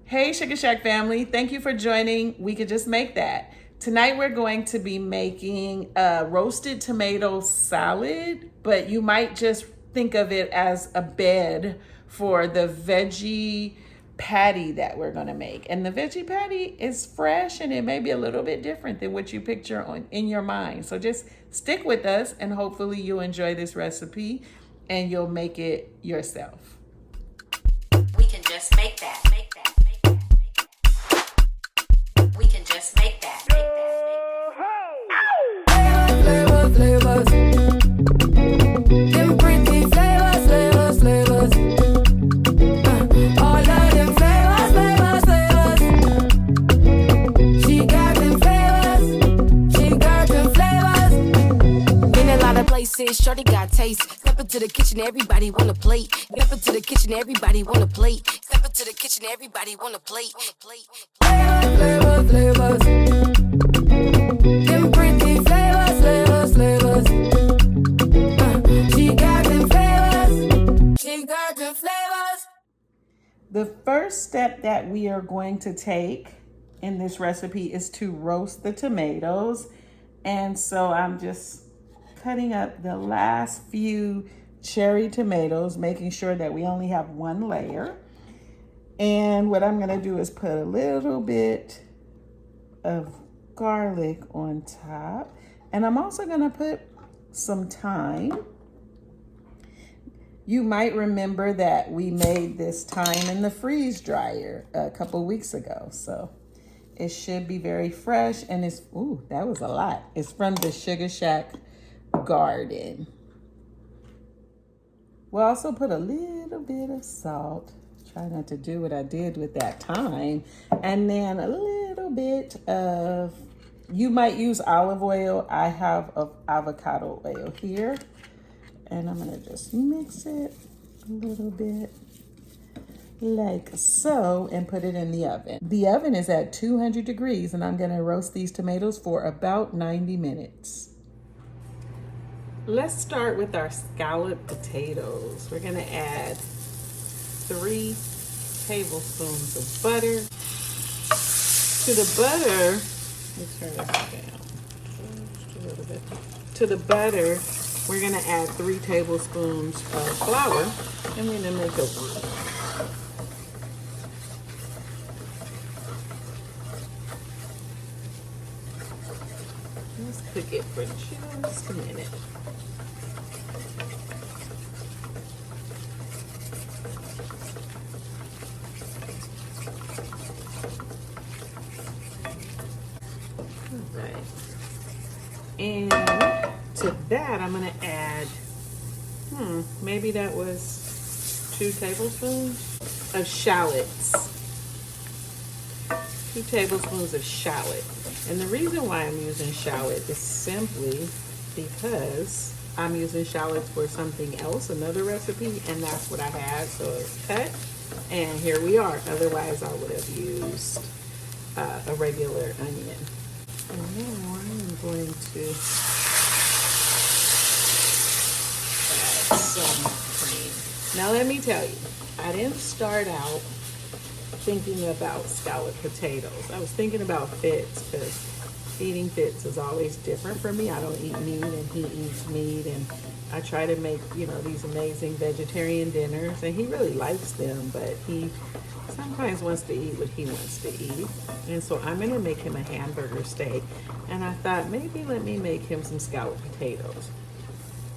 Hey, Sugar Shack family. Thank you for joining. We could just make that. Tonight we're going to be making a roasted tomato salad, but you might just think of it as a bed for the veggie patty that we're going to make. And the veggie patty is fresh and it may be a little bit different than what you picture in your mind. So just stick with us and hopefully you'll enjoy this recipe and you'll make it yourself. We can just make that, make that, make that, make that. We can just make that, make that, make that. Flavors, them pretty flavors. All of them flavors. She got them flavors. Been a lot of places, shorty got taste. Step into the kitchen, everybody want a plate. Step into the kitchen, everybody want a plate. Step into the kitchen, everybody want a plate. Flavors. Them pretty flavors. She got them flavors. The first step that we are going to take in this recipe is to roast the tomatoes. And so I'm just cutting up the last few cherry tomatoes, making sure that we only have one layer. And what I'm gonna do is put a little bit of garlic on top. And I'm also gonna put some thyme. You might remember that we made this thyme in the freeze dryer a couple weeks ago. So it should be very fresh and it's, ooh, that was a lot. It's from the Sugar Shack garden. We'll also put a little bit of salt. Try not to do what I did with that thyme. And then a little bit of, you might use olive oil. I have avocado oil here. And I'm gonna just mix it a little bit like so and put it in the oven. The oven is at 200 degrees and I'm gonna roast these tomatoes for about 90 minutes. Let's start with our scalloped potatoes. We're gonna add 3 tablespoons of butter. To the butter, let's turn this down just a little bit. To the butter, we're gonna add 3 tablespoons of flour and we're gonna make a roux. Let's cook it for just a minute. Right. And to that, I'm gonna add, maybe that was 2 tablespoons of shallots. 2 tablespoons of shallot. And the reason why I'm using shallot is simply because I'm using shallots for something else, another recipe, and that's what I had, so it's cut. And here we are. Otherwise, I would have used a regular onion. And now I'm going to add some cream. Now let me tell you, I didn't start out thinking about scalloped potatoes. I was thinking about Fitz because eating Fitz is always different for me. I don't eat meat and he eats meat, and I try to make, these amazing vegetarian dinners, and he really likes them, but he sometimes wants to eat what he wants to eat. And so I'm gonna make him a hamburger steak, and I thought maybe let me make him some scalloped potatoes.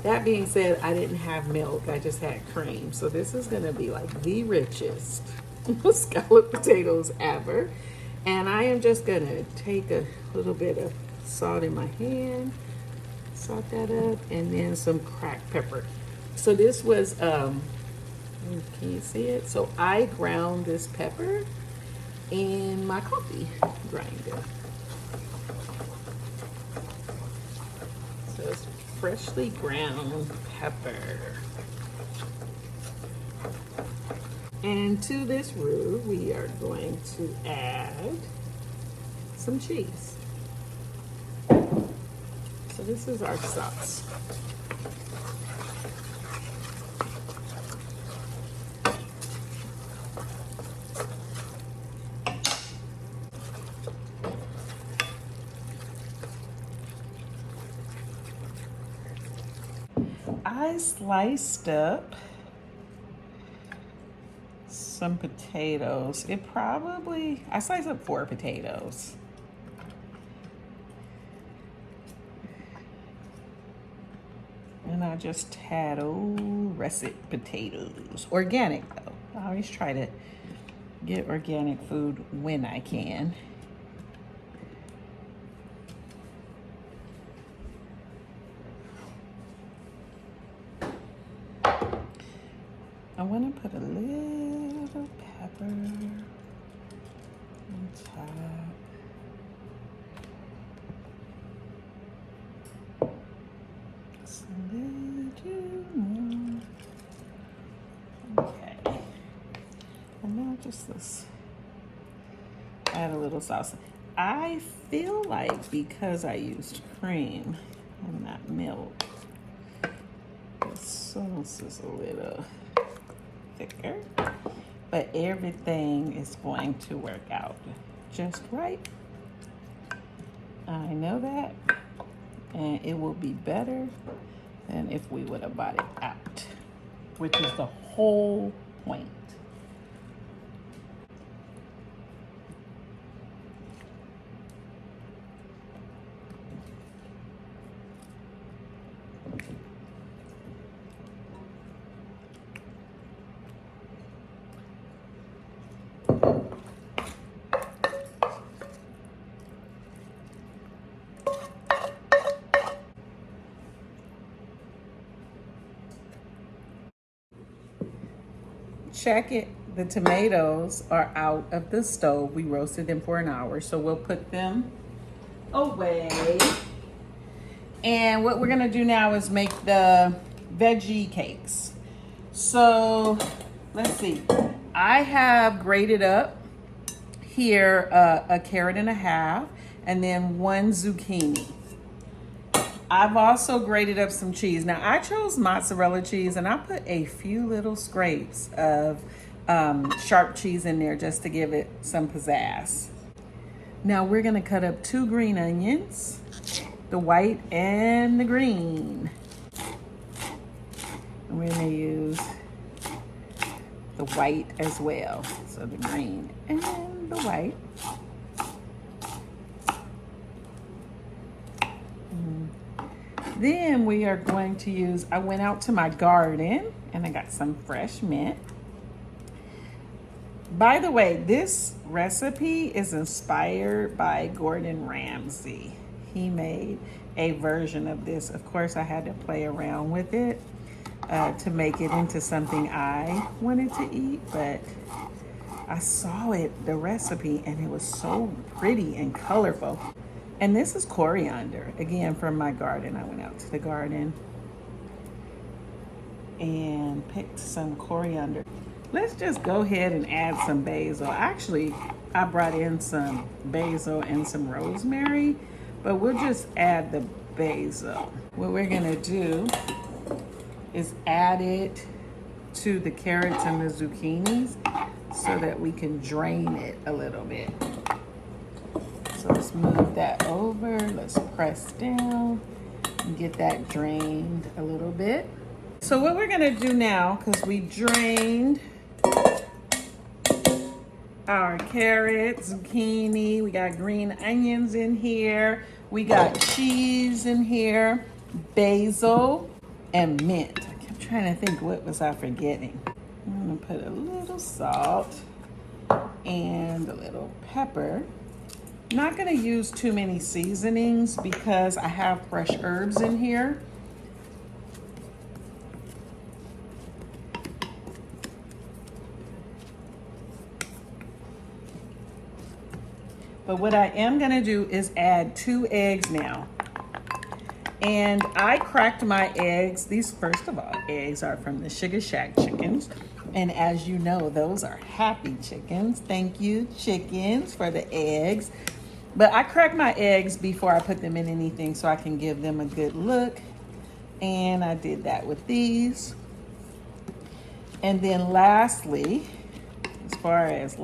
That being said, I didn't have milk, I just had cream. So this is gonna be like the richest scalloped potatoes ever. And I am just gonna take a little bit of salt in my hand, salt that up, and then some cracked pepper. So this was, can you see it? So I ground this pepper in my coffee grinder. So it's freshly ground pepper. And to this roux, we are going to add some cheese. So this is our sauce. I sliced up some potatoes. I sliced up 4 potatoes. And I just had old russet potatoes. Organic though. I always try to get organic food when I can. I want to put a little pepper on top. Just a little more. Okay. And now just this. Add a little salsa. I feel like because I used cream and not milk, the sauce is a little thicker, but everything is going to work out just right. I know that, and it will be better than if we would have bought it out, which is the whole point. Check it. The tomatoes are out of the stove. We roasted them for an hour, so we'll put them away. And what we're gonna do now is make the veggie cakes. So let's see. I have grated up here a carrot and a half, and then 1 zucchini. I've also grated up some cheese. Now I chose mozzarella cheese, and I put a few little scrapes of sharp cheese in there just to give it some pizzazz. Now we're gonna cut up 2 green onions, the white and the green. And we're gonna use the white as well. So the green and the white. Then we are going to use, I went out to my garden and I got some fresh mint. By the way, this recipe is inspired by Gordon Ramsay. He made a version of this. Of course, I had to play around with it to make it into something I wanted to eat, but I saw the recipe, and it was so pretty and colorful. And this is coriander, again, from my garden. I went out to the garden and picked some coriander. Let's just go ahead and add some basil. Actually, I brought in some basil and some rosemary, but we'll just add the basil. What we're gonna do is add it to the carrots and the zucchinis so that we can drain it a little bit. So let's move that over. Let's press down and get that drained a little bit. So what we're gonna do now, because we drained our carrots, zucchini, we got green onions in here, we got cheese in here, basil, and mint. I kept trying to think, what was I forgetting? I'm gonna put a little salt and a little pepper. Not gonna use too many seasonings because I have fresh herbs in here. But what I am gonna do is add 2 eggs now. And I cracked my eggs. These, first of all, eggs are from the Sugar Shack chickens. And as you know, those are happy chickens. Thank you, chickens, for the eggs. But I crack my eggs before I put them in anything so I can give them a good look. And I did that with these. And then lastly, as far as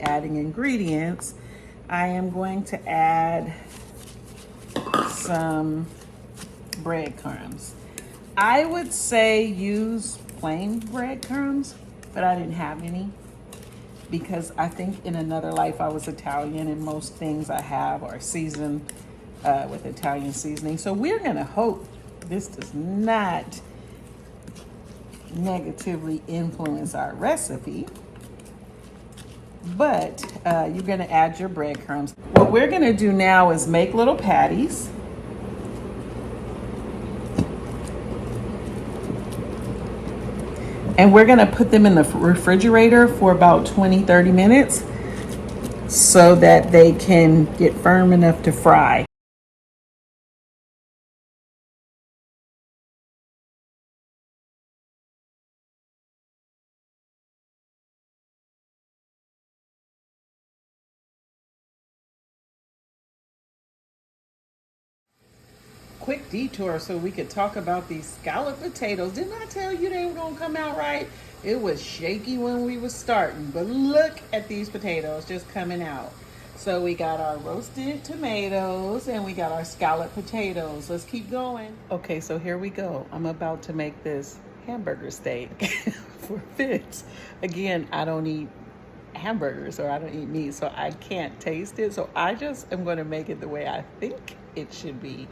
adding ingredients, I am going to add some breadcrumbs. I would say use plain breadcrumbs, but I didn't have any because I think in another life I was Italian and most things I have are seasoned with Italian seasoning. So we're gonna hope this does not negatively influence our recipe. But you're gonna add your breadcrumbs. What we're gonna do now is make little patties. And we're gonna put them in the refrigerator for about 20-30 minutes so that they can get firm enough to fry. Quick detour so we could talk about these scalloped potatoes. Didn't I tell you they were gonna come out right? It was shaky when we was starting, but look at these potatoes just coming out. So we got our roasted tomatoes and we got our scalloped potatoes. Let's keep going. Okay, so here we go. I'm about to make this hamburger steak for Fitz. Again, I don't eat hamburgers or I don't eat meat, so I can't taste it. So I just am gonna make it the way I think it should be.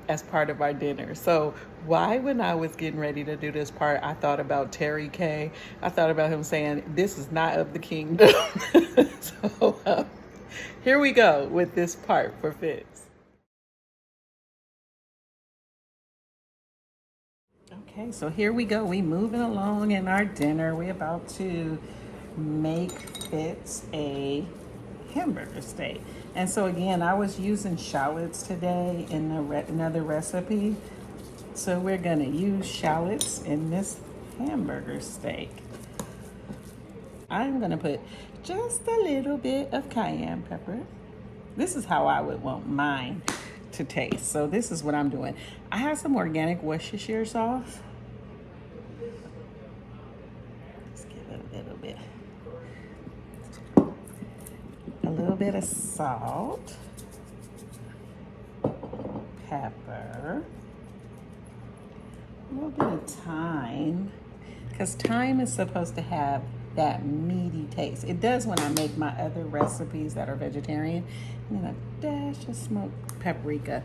As part of our dinner. So why, when I was getting ready to do this part, I thought about Terry K. I thought about him saying, this is not of the kingdom. So here we go with this part for Fitz. Okay, so here we go. We moving along in our dinner. We're about to make Fitz a hamburger steak. And so again, I was using shallots today in another recipe. So we're gonna use shallots in this hamburger steak. I'm gonna put just a little bit of cayenne pepper. This is how I would want mine to taste. So this is what I'm doing. I have some organic Worcestershire sauce. Let's give it a little bit. A little bit of salt, pepper, a little bit of thyme, because thyme is supposed to have that meaty taste. It does when I make my other recipes that are vegetarian. And then a dash of smoked paprika.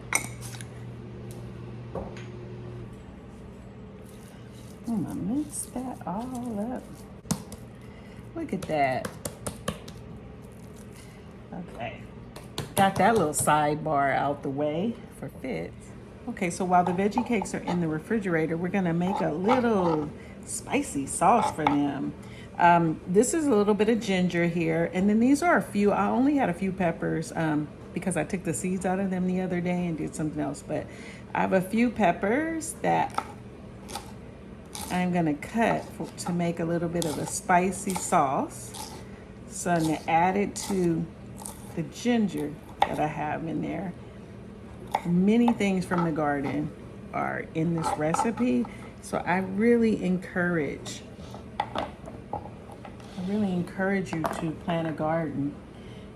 I'm gonna mix that all up. Look at that. Okay, got that little sidebar out the way for Fitz. Okay, so while the veggie cakes are in the refrigerator, we're gonna make a little spicy sauce for them. This is a little bit of ginger here, and then these are a few, I only had a few peppers because I took the seeds out of them the other day and did something else, but I have a few peppers that I'm gonna cut to make a little bit of a spicy sauce. So I'm gonna add it to the ginger that I have in there. Many things from the garden are in this recipe, so I really encourage you to plant a garden.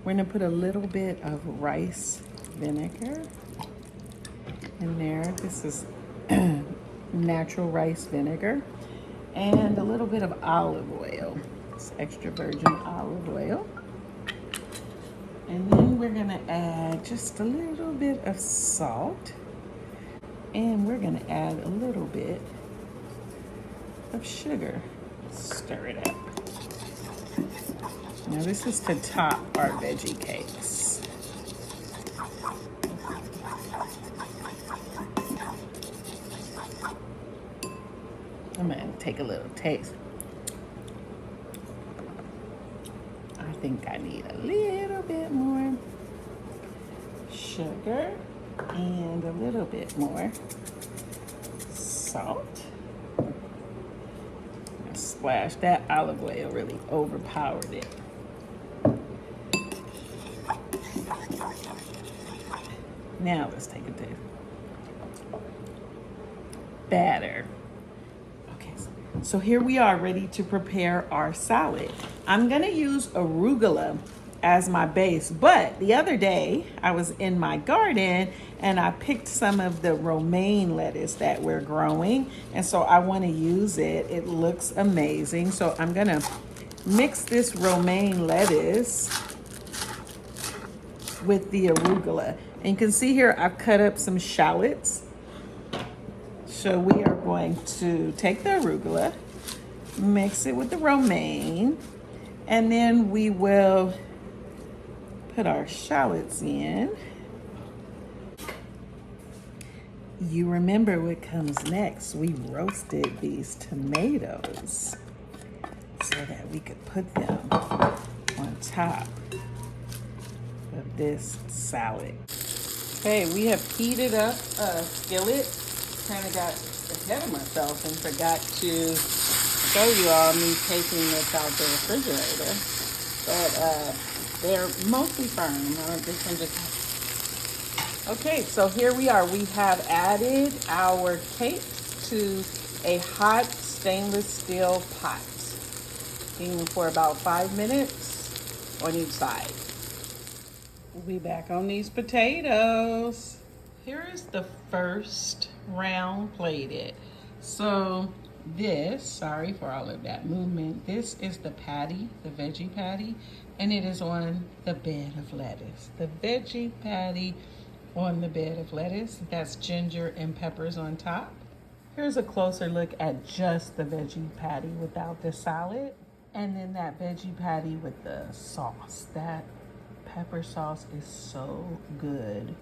We're gonna put a little bit of rice vinegar in there. This is natural rice vinegar, and a little bit of olive oil. It's extra virgin olive oil. And then we're gonna add just a little bit of salt, and we're gonna add a little bit of sugar. Stir it up. Now this is to top our veggie cakes. I'm gonna take a little taste. I think I need a little bit more sugar and a little bit more salt. Splash. That olive oil really overpowered it. Now let's take a taste. Batter. Okay, so here we are ready to prepare our salad. I'm gonna use arugula as my base. But the other day I was in my garden and I picked some of the romaine lettuce that we're growing, and so I want to use it. It looks amazing. So I'm gonna mix this romaine lettuce with the arugula. And you can see here I've cut up some shallots. So we are going to take the arugula, mix it with the romaine, and then we will put our shallots in. You remember what comes next. We roasted these tomatoes so that we could put them on top of this salad. Okay, we have heated up a skillet. Kind of got ahead of myself and forgot to show you all me taking this out the refrigerator. But they're mostly firm. This one just... Okay, so here we are. We have added our cakes to a hot stainless steel pot. Steaming for about 5 minutes on each side. We'll be back on these potatoes. Here is the first round plated. So this, sorry for all of that movement, this is the patty, the veggie patty, and it is on the bed of lettuce. The veggie patty on the bed of lettuce. That's ginger and peppers on top. Here's a closer look at just the veggie patty without the salad. And then that veggie patty with the sauce. That pepper sauce is so good.